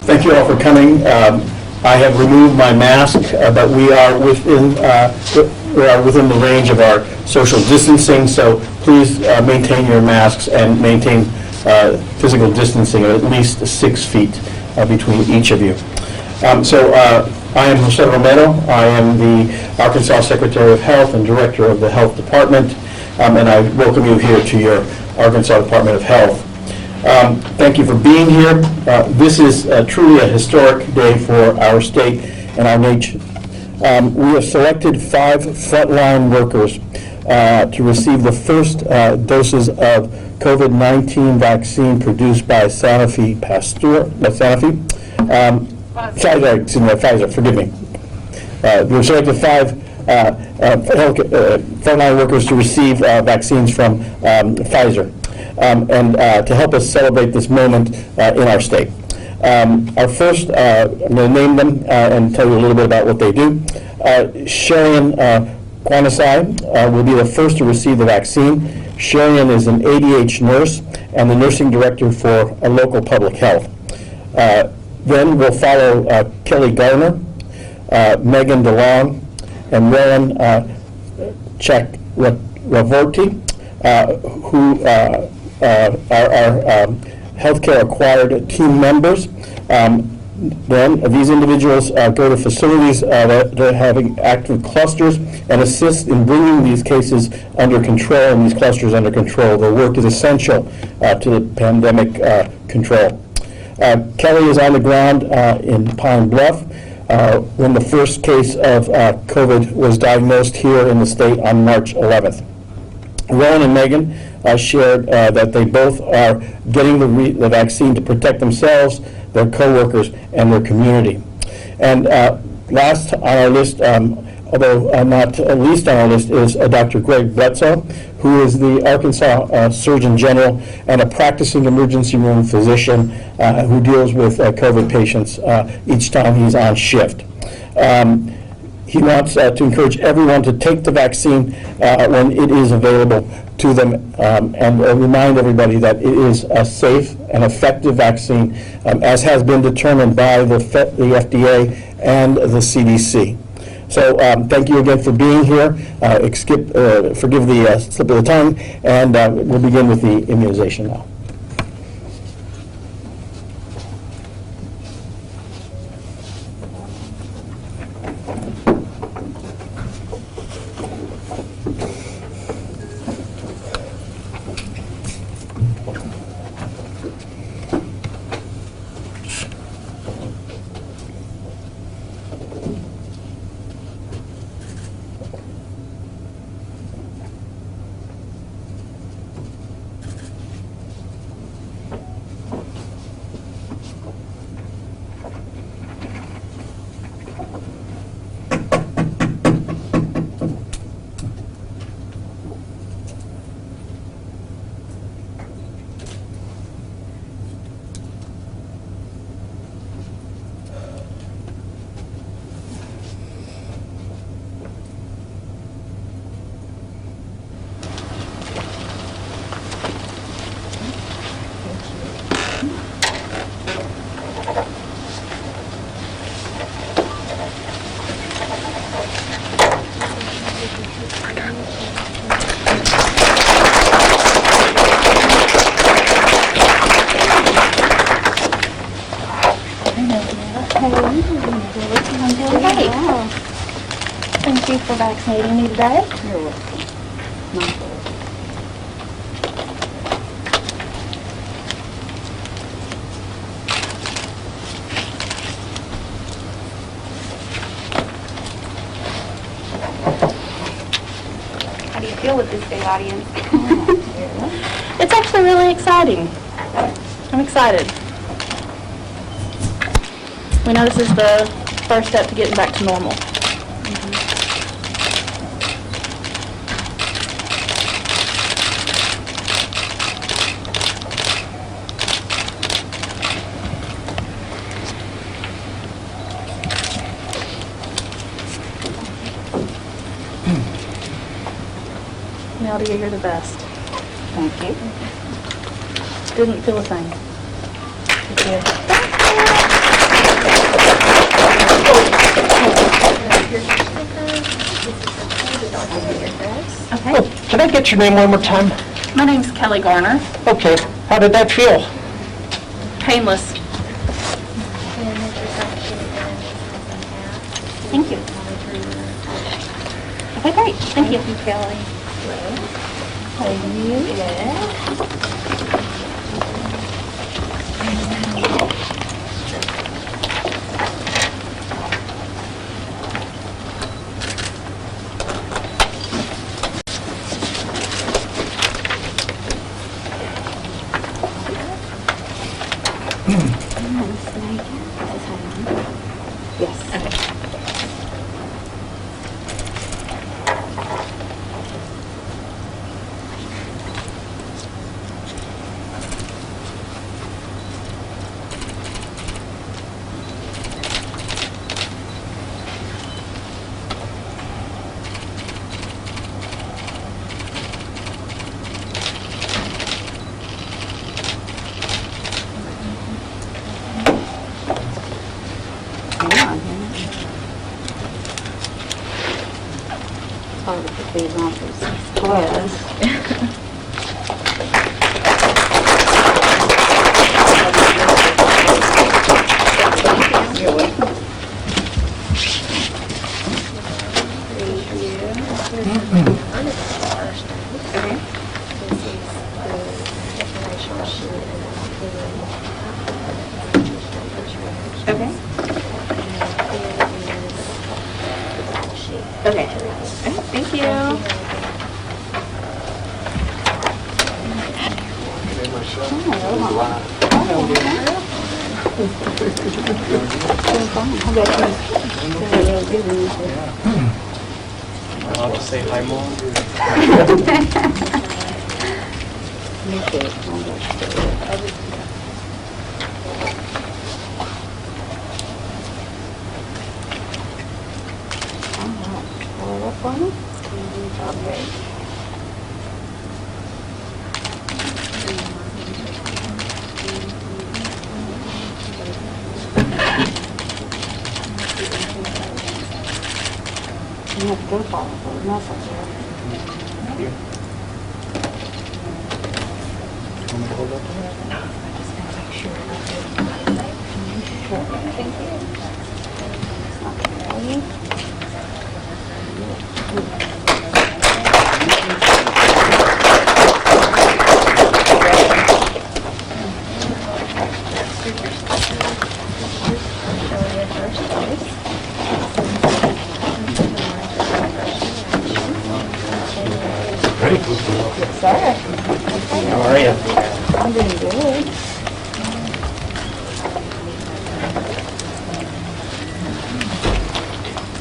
Thank you all for coming. I have removed my mask, but we are within the range of our social distancing, so please maintain your masks and maintain physical distancing of at least 6 feet between each of you. I am Jose Romero. I am the Arkansas Secretary of Health and Director of the Health Department, and I welcome you here to your Arkansas Department of Health. Thank you for being here. This is truly a historic day for our state and our nation. We have selected 5 frontline workers to receive the first doses of COVID-19 vaccine produced by Pfizer, forgive me. We've selected 5 frontline workers to receive vaccines from Pfizer. And to help us celebrate this moment in our state. Our first, I'm going to name them and tell you a little bit about what they do. Sharian Quanasai will be the first to receive the vaccine. Sharian is an ADH nurse and the nursing director for a local public health. Then will follow Kelly Garner, Megan DeLong, and Rowan Chakravorty, who are our healthcare acquired team members. Then these individuals go to facilities that are having active clusters and assist in bringing these cases under control and these clusters under control. Their work is essential to the pandemic control. Kelly is on the ground in Pine Bluff when the first case of COVID was diagnosed here in the state on March 11th. Rowan and Megan shared that they both are getting the vaccine to protect themselves, their coworkers, and their community. And last on our list, although not least on our list, is Dr. Greg Bledsoe, who is the Arkansas Surgeon General and a practicing emergency room physician who deals with COVID patients each time he's on shift. He wants to encourage everyone to take the vaccine when it is available to them and remind everybody that it is a safe and effective vaccine as has been determined by the FDA and the CDC. So thank you again for being here. Forgive the slip of the tongue, and we'll begin with the immunization now. Thank you for vaccinating me today. You're welcome. How do you feel with this big audience? It's actually really exciting. I'm excited. We know this is the first step to getting back to normal. Melody, you're the best. Thank you. Didn't feel a thing. Thank you. I get your name one more time? My name's Kelly Garner. Okay. How did that feel? Painless. Thank you. Okay, great. Thank you. Kelly. How are you? Hard to put these on for class. You're welcome. Okay. Okay. Thank you. I'll just say hi, Mom. You have to go follow for muscles. How are you? I'm doing good.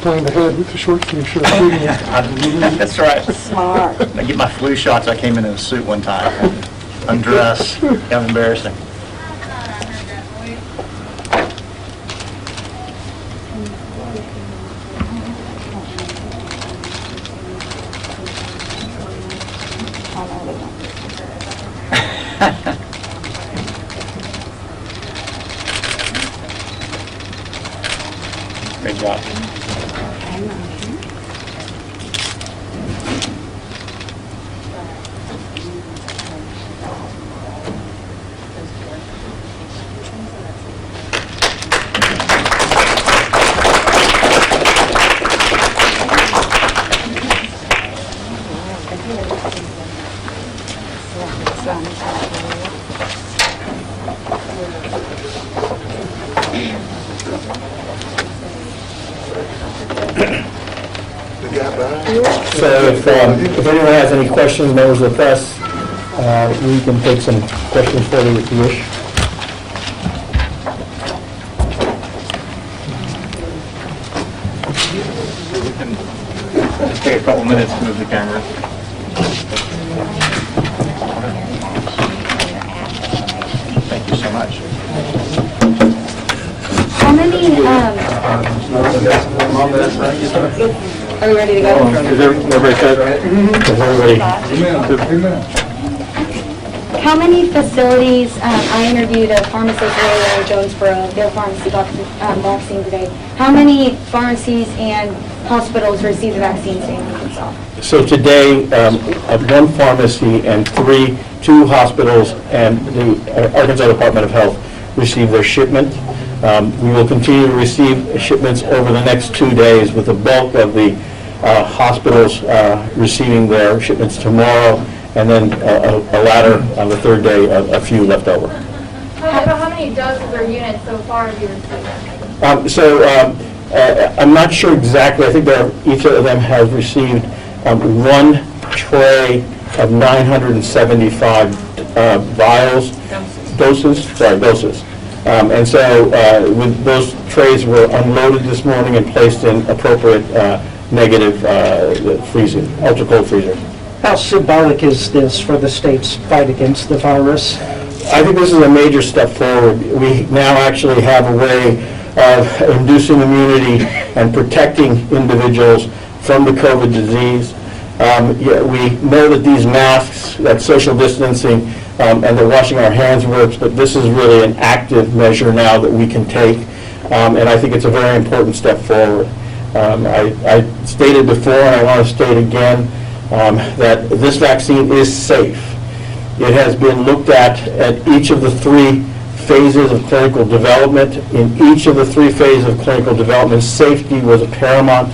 Playing the head with the short sleeve shirt. shooting you. That's right. Smart. I get my flu shots. I came in a suit one time. Undress. Kind of embarrassing. Great job. So if anyone has any questions, members of the press, we can take some questions for you if you wish. Just take a couple minutes to move the camera. Thank you so much. How many, are we ready to go? Is everybody set? Does everybody? How many facilities, I interviewed a pharmacist earlier in Jonesboro, their pharmacy got the vaccine today. How many pharmacies and hospitals received the vaccine today in Arkansas? So today, one pharmacy and two hospitals and the Arkansas Department of Health received their shipment. We will continue to receive shipments over the next 2 days, with the bulk of the hospitals receiving their shipments tomorrow, and then a latter on the third day, a few left over. How many doses or units so far have you received? I'm not sure exactly. I think each of them has received one tray of 975 doses. And so with those trays were unloaded this morning and placed in appropriate negative freezing, ultra-cold freezers. How symbolic is this for the state's fight against the virus? I think this is a major step forward. We now actually have a way of inducing immunity and protecting individuals from the COVID disease. We know that these masks, that social distancing, and the washing our hands works, but this is really an active measure now that we can take, and I think it's a very important step forward. I stated before, and I want to state again, that this vaccine is safe. It has been looked at each of the 3 phases of clinical development. In each of the 3 phases of clinical development, safety was paramount.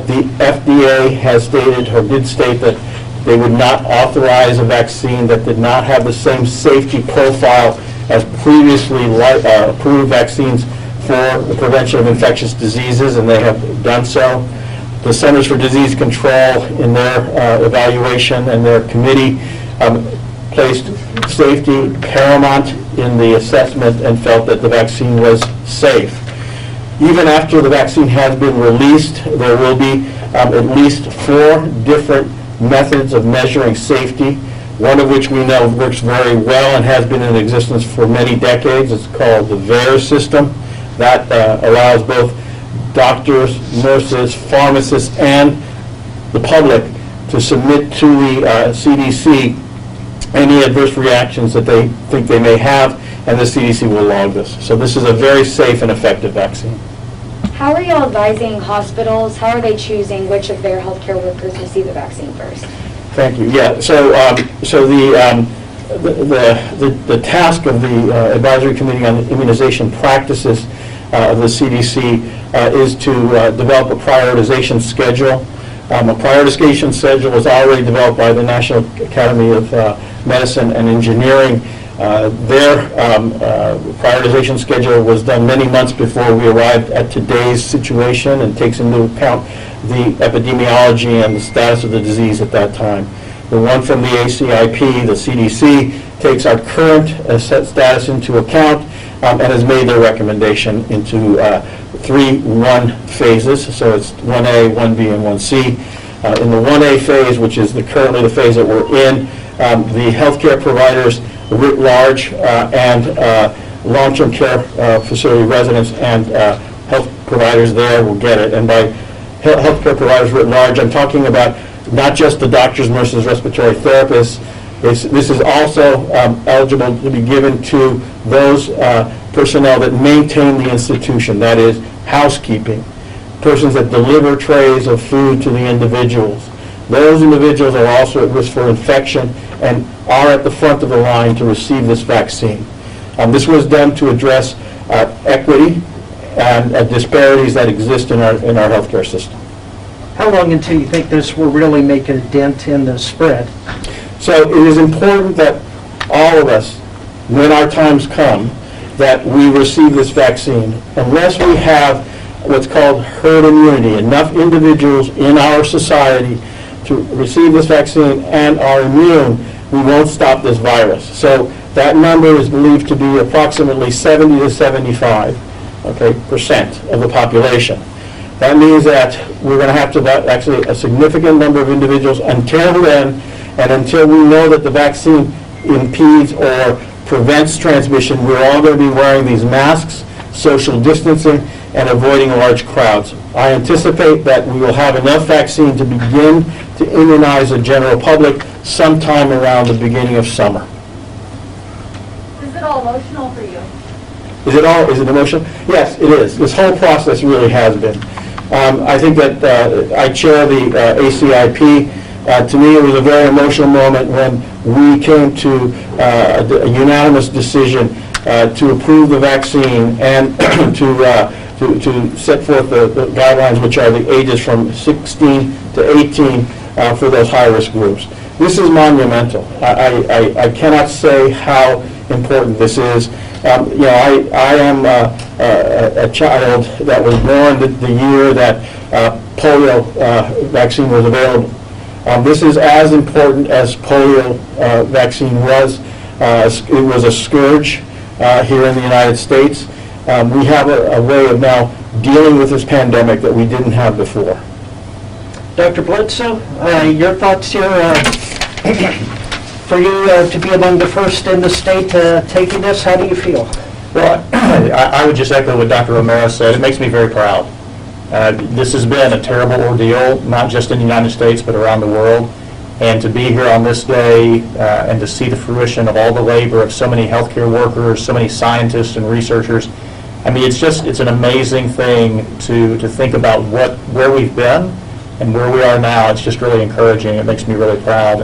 The FDA has stated, or did state, that they would not authorize a vaccine that did not have the same safety profile as previously approved vaccines for the prevention of infectious diseases, and they have done so. The Centers for Disease Control, in their evaluation and their committee, placed safety paramount in the assessment and felt that the vaccine was safe. Even after the vaccine has been released, there will be at least 4 different methods of measuring safety, one of which we know works very well and has been in existence for many decades. It's called the VAERS system. That allows both doctors, nurses, pharmacists, and the public to submit to the CDC any adverse reactions that they think they may have, and the CDC will log this. So this is a very safe and effective vaccine. How are you advising hospitals? How are they choosing which of their healthcare workers receive the vaccine first? Thank you. Yeah. So the task of the Advisory Committee on Immunization Practices of the CDC is to develop a prioritization schedule. A prioritization schedule was already developed by the National Academy of Medicine and Engineering. Their prioritization schedule was done many months before we arrived at today's situation and takes into account the epidemiology and the status of the disease at that time. The one from the ACIP, the CDC, takes our current status into account and has made their recommendation into 3-1 phases. So it's 1A, 1B, and 1C. In the 1A phase, which is currently the phase that we're in, the healthcare providers writ large and long-term care facility residents and health providers there will get it. And by healthcare providers writ large, I'm talking about not just the doctors, nurses, respiratory therapists. This is also eligible to be given to those personnel that maintain the institution, that is, housekeeping, persons that deliver trays of food to the individuals. Those individuals are also at risk for infection and are at the front of the line to receive this vaccine. This was done to address equity and disparities that exist in our healthcare system. How long until you think this will really make a dent in the spread? So it is important that all of us, when our times come, that we receive this vaccine. Unless we have what's called herd immunity, enough individuals in our society to receive this vaccine and are immune, we won't stop this virus. So that number is believed to be approximately 70 to 75% of the population. That means that we're going to have to actually a significant number of individuals until then, and until we know that the vaccine impedes or prevents transmission, we're all going to be wearing these masks, social distancing, and avoiding large crowds. I anticipate that we will have enough vaccine to begin to immunize the general public sometime around the beginning of summer. emotional for you? Is it emotional? Yes, it is. This whole process really has been. I think that I chair the ACIP. To me, it was a very emotional moment when we came to a unanimous decision to approve the vaccine and to set forth the guidelines, which are the ages from 16 to 18 for those high-risk groups. This is monumental. I cannot say how important this is. I am a child that was born the year that polio vaccine was available. This is as important as polio vaccine was. It was a scourge here in the United States. We have a way of now dealing with this pandemic that we didn't have before. Dr. Bledsoe, your thoughts here? For you to be among the first in the state taking this, how do you feel? Well, I would just echo what Dr. Romero said. It makes me very proud. This has been a terrible ordeal, not just in the United States, but around the world. And to be here on this day and to see the fruition of all the labor of so many healthcare workers, so many scientists and researchers, I mean, it's an amazing thing to think about where we've been and where we are now. It's just really encouraging. It makes me really proud.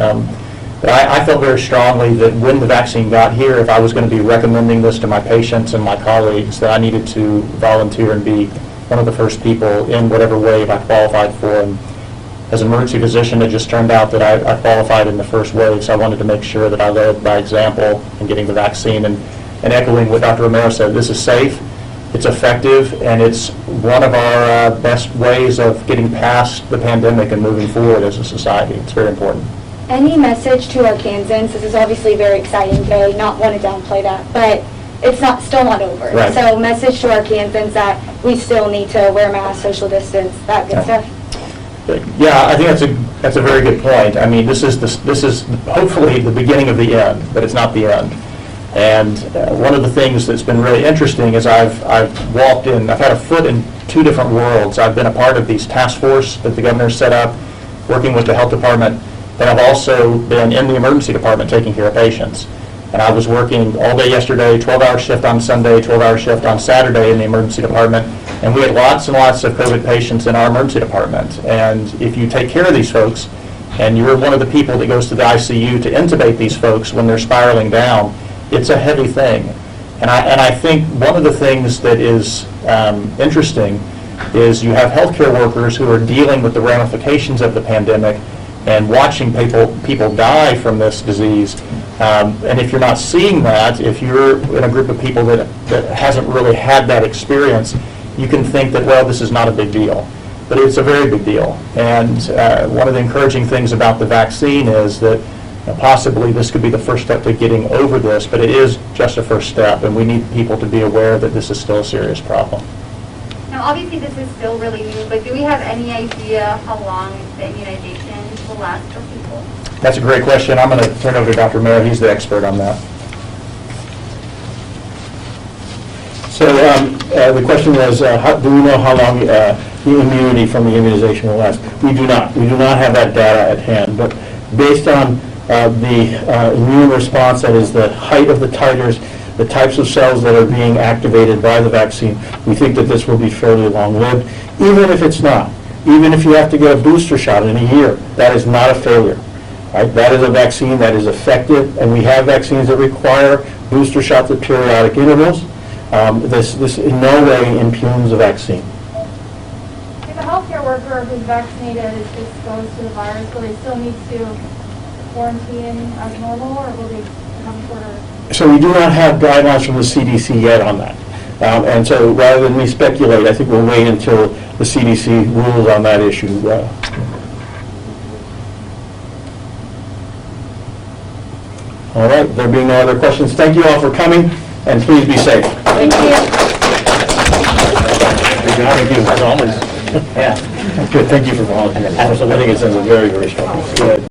But I felt very strongly that when the vaccine got here, if I was going to be recommending this to my patients and my colleagues, that I needed to volunteer and be one of the first people in whatever wave I qualified for. And as an emergency physician, it just turned out that I qualified in the first wave, so I wanted to make sure that I led by example in getting the vaccine. And echoing what Dr. Romero said, this is safe, it's effective, and it's one of our best ways of getting past the pandemic and moving forward as a society. It's very important. Any message to Arkansans? This is obviously a very exciting day, not want to downplay that, but it's still not over. Right. So message to Arkansans that we still need to wear masks, social distance, that good stuff. Yeah, I think that's a very good point. I mean, this is hopefully the beginning of the end, but it's not the end. And one of the things that's been really interesting is I've had a foot in two different worlds. I've been a part of these task force that the governor set up, working with the health department, and I've also been in the emergency department taking care of patients. And I was working all day yesterday, 12-hour shift on Sunday, 12-hour shift on Saturday in the emergency department, and we had lots and lots of COVID patients in our emergency department. And if you take care of these folks, and you're one of the people that goes to the ICU to intubate these folks when they're spiraling down, it's a heavy thing. And I think one of the things that is interesting is you have healthcare workers who are dealing with the ramifications of the pandemic and watching people die from this disease. And if you're not seeing that, if you're in a group of people that hasn't really had that experience, you can think that, well, this is not a big deal. But it's a very big deal. And one of the encouraging things about the vaccine is that possibly this could be the first step to getting over this, but it is just a first step, and we need people to be aware that this is still a serious problem. Now, obviously, this is still really new, but do we have any idea how long the immunization will last for people? That's a great question. I'm going to turn over to Dr. Mayer. He's the expert on that. So the question was, do we know how long the immunity from the immunization will last? We do not. We do not have that data at hand. But based on the immune response, that is the height of the titers, the types of cells that are being activated by the vaccine, we think that this will be fairly long-lived. Even if it's not, even if you have to get a booster shot in a year, that is not a failure. Right? That is a vaccine that is effective, and we have vaccines that require booster shots at periodic intervals. This in no way impugns the vaccine. If a healthcare worker who's vaccinated is exposed to the virus, will they still need to quarantine as normal, or will they become shorter? So we do not have guidelines from the CDC yet on that. And so rather than me speculate, I think we'll wait until the CDC rules on that issue. All right, there being no other questions, thank you all for coming, and please be safe. Thank you. Thank you, as always. Yeah. Good, thank you for volunteering. I think it sends a very, very strong. Good.